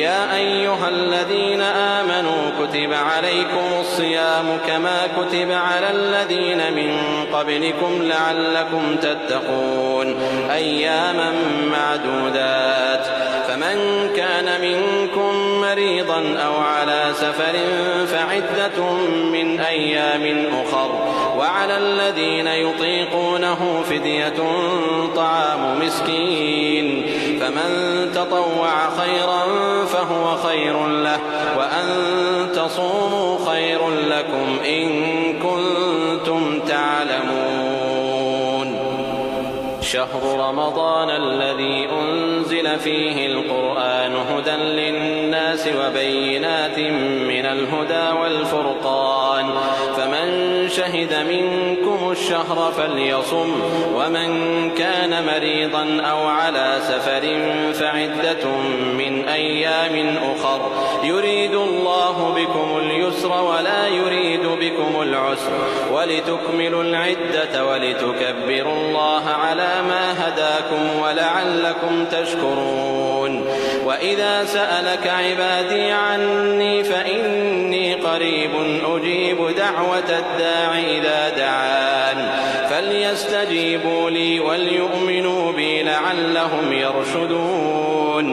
يا أيها الذين آمنوا كتب عليكم الصيام كما كتب على الذين من قبلكم لعلكم تتقون أياما معدودات فمن كان منكم مريضا أو على سفر فعدة من أيام أخر وعلى الذين يطيقونه فدية طعام مسكين فمن تطوع خيرا فهو خير له وأن تصوموا خير لكم إن كنتم تعلمون. شهر رمضان الذي أنزل فيه القرآن هدى للناس وبينات من الهدى والفرقان فمن شهد منكم الشهر فليصم ومن كان مريضا أو على سفر فعدة من أيام أخر يريد الله بكم اليسر ولا يريد بكم العسر ولتكملوا العدة ولتكبروا الله على ما هداكم ولعلكم تشكرون. وإذا سألك عبادي عني فإني قريب أجيب دعوة الداع إذا دعان فليستجيبوا لي وليؤمنوا بي لعلهم يرشدون.